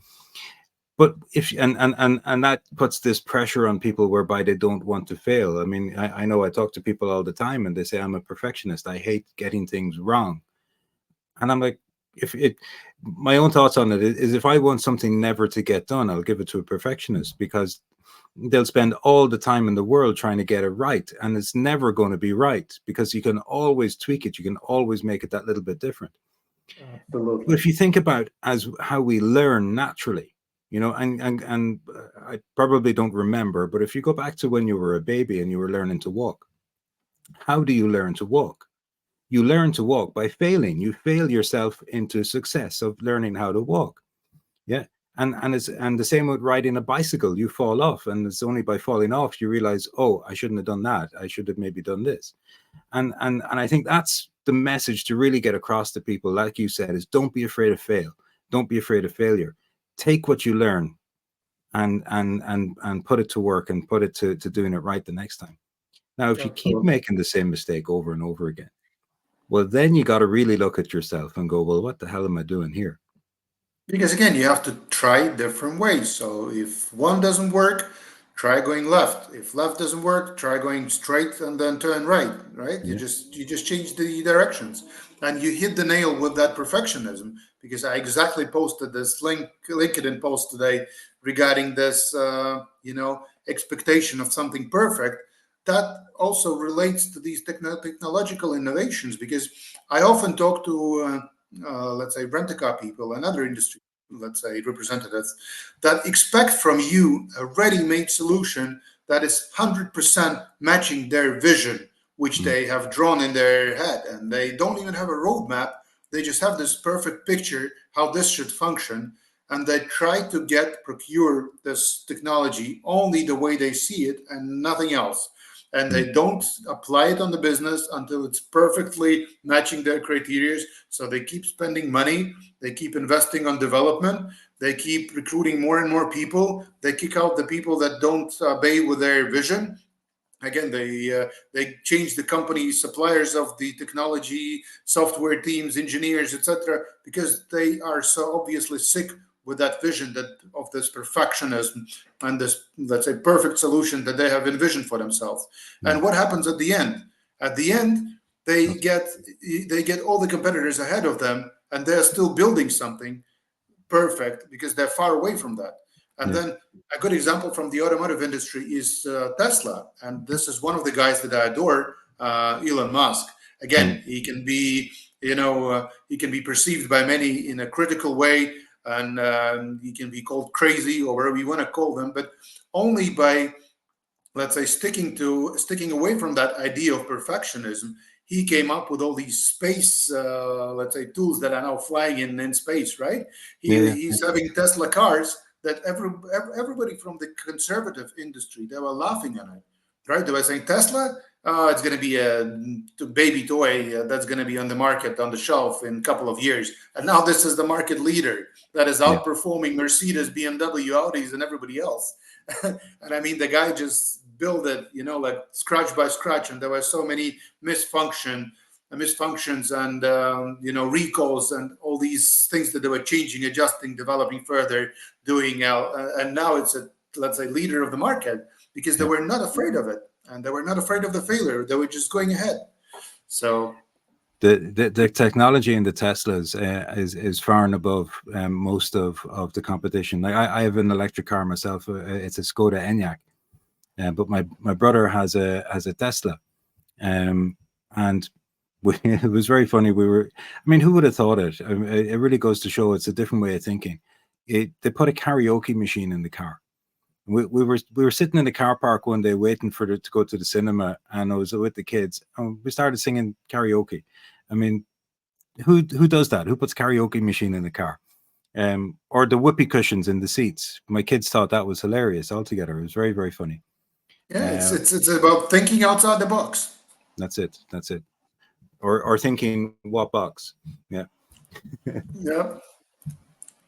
But if and that puts this pressure on people whereby they don't want to fail. I mean, I know I talk to people all the time and they say, I'm a perfectionist, I hate getting things wrong. And I'm like, if it my own thoughts on it is, if I want something never to get done, I'll give it to a perfectionist, because they'll spend all the time in the world trying to get it right, and it's never going to be right, because you can always tweak it, you can always make it that little bit different. But Absolutely. if you think about as how we learn naturally, I probably don't remember, but if you go back to when you were a baby and you were learning to walk, how do you learn to walk? You learn to walk by failing. You fail yourself into success of learning how to walk. Yeah. And the same with riding a bicycle. You fall off, and it's only by falling off you realize, oh, I shouldn't have done that. I should have maybe done this. And I think that's the message to really get across to people, like you said, is don't be afraid of fail. Don't be afraid of failure. Take what you learn and put it to work, and put it to doing it right the next time. Now, if you keep Absolutely. making the same mistake over and over again, well, then you got to really look at yourself and go, well, what the hell am I doing here? Because again, you have to try different ways. So if one doesn't work, try going left. If left doesn't work, try going straight and then turn right. Right? You Yeah. just you just change the directions, and you hit the nail with that perfectionism. Because I exactly posted this LinkedIn post today regarding this, expectation of something perfect. That also relates to these technological innovations. Because I often talk to let's say rent-a-car people and other industry, let's say representatives, that expect from you a ready-made solution that is 100% matching their vision, which Mm. they have drawn in their head, and they don't even have a roadmap. They just have this perfect picture how this should function, and they try to procure this technology only the way they see it and nothing else. And Mm. they don't apply it on the business until it's perfectly matching their criteria. So they keep spending money, they keep investing on development, they keep recruiting more and more people, they kick out the people that don't obey with their vision. Again, they change the company suppliers of the technology, software teams, engineers, etc., because they are so obviously sick with that vision, that of this perfectionism and this, let's say, perfect solution that they have envisioned for themselves. And Mm. what happens at the end? At the end, they That's- get they get all the competitors ahead of them, and they're still building something perfect because they're far away from that. And Yeah. then a good example from the automotive industry is Tesla, and this is one of the guys that I adore, Elon Musk. Mm. Again, he can be, he can be perceived by many in a critical way, and he can be called crazy or whatever you want to call them, but only by, let's say, sticking away from that idea of perfectionism, he came up with all these space, let's say, tools that are now flying in space, right? Yeah. Yeah. He's having Tesla cars that everybody from the conservative industry, they were laughing at it. right? They were saying Tesla, it's going to be a baby toy that's going to be on the market on the shelf in a couple of years. And now this is the market leader that is Yeah. outperforming Mercedes, BMW, Audis, and everybody else. And I mean, the guy just built it, like scratch by scratch. And there were so many misfunctions and, recalls and all these things that they were changing, adjusting, developing further, doing. And now it's a, let's say, leader of the market because they Yeah. were not afraid of it. And they were not afraid of the failure. They were just going ahead. So The technology in the Teslas is far and above most of the competition. Like I have an electric car myself. It's a Skoda Enyaq, but my brother has a Tesla, and it was very funny. I mean, who would have thought it? I mean, it really goes to show it's a different way of thinking. They put a karaoke machine in the car. We were sitting in the car park one day waiting to go to the cinema, and I was with the kids, and we started singing karaoke. I mean, who does that? Who puts karaoke machine in the car? Or the whoopee cushions in the seats. My kids thought that was hilarious altogether. It was very, very funny. yeah, it's about thinking outside the box. That's it. Or thinking what box? Yeah. Yeah.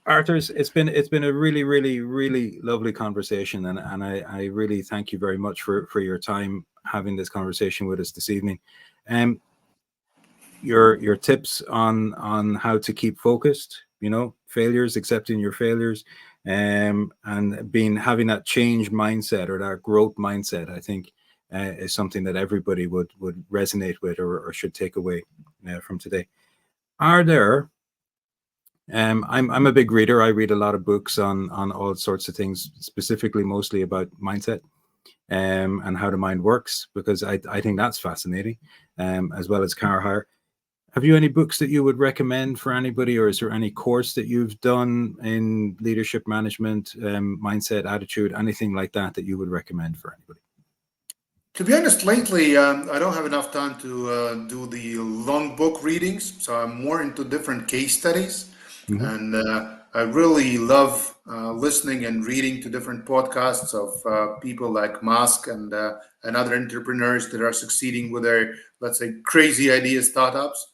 Arturs, it's been a really, really, really lovely conversation, and I really thank you very much for your time having this conversation with us this evening. Your tips on how to keep focused, failures, accepting your failures, and having that change mindset or that growth mindset, I think is something that everybody would resonate with or should take away from today. Are there I'm a big reader. I read a lot of books on all sorts of things, specifically mostly about mindset and how the mind works, because I think that's fascinating, as well as car hire. Have you any books that you would recommend for anybody, or is there any course that you've done in leadership management, mindset, attitude, anything like that you would recommend for anybody? To be honest, lately I don't have enough time to do the long book readings, so I'm more into different case studies, and I really love listening and reading to different podcasts of people like Musk and other entrepreneurs that are succeeding with their, let's say, crazy idea startups,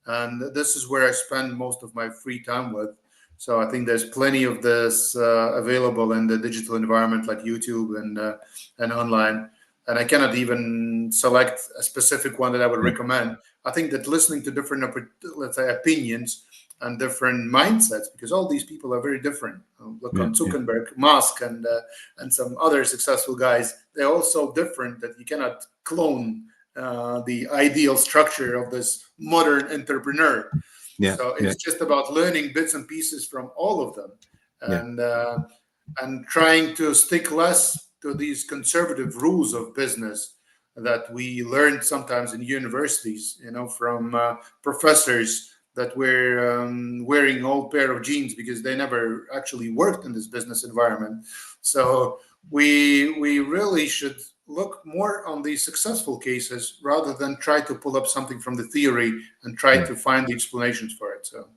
and this is where I spend most of my free time with. So I think there's plenty of this available in the digital environment like YouTube and online. And I cannot even select a specific one that I would recommend. I think that listening to different, let's say, opinions and different mindsets, because all these people are very different. Look on Zuckerberg, Musk, and some other successful guys. They're all so different that you cannot clone the ideal structure of this modern entrepreneur. So it's just about learning bits and pieces from all of them, and trying to stick less to these conservative rules of business that we learned sometimes in universities, from professors that were wearing old pair of jeans because they never actually worked in this business environment. So we really should look more on the successful cases rather than try to pull up something from the theory and try to find the explanations for it. So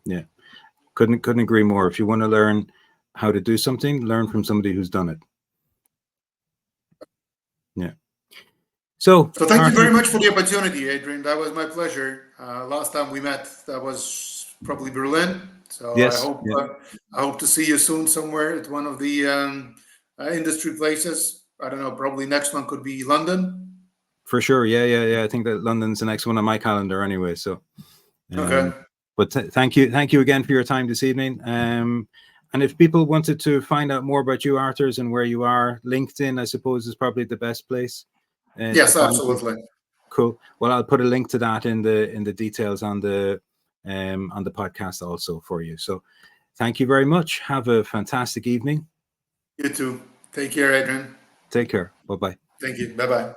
yeah, couldn't agree more. If you want to learn how to do something, learn from somebody who's done it. Yeah. So thank you very much for the opportunity, Adrian. That was my pleasure. Last time we met, that was probably Berlin. So yes, I hope to see you soon somewhere at one of the industry places. I don't know. Probably next one could be London. For sure. Yeah. I think that London's the next one on my calendar anyway. So, okay. But thank you again for your time this evening. And if people wanted to find out more about you, Arturs, and where you are, LinkedIn, I suppose, is probably the best place. Yes, absolutely. Cool. Well, I'll put a link to that in the details on the podcast also for you. So thank you very much. Have a fantastic evening. You too. Take care, Adrian. Take care. Bye-bye. Thank you. Bye-bye.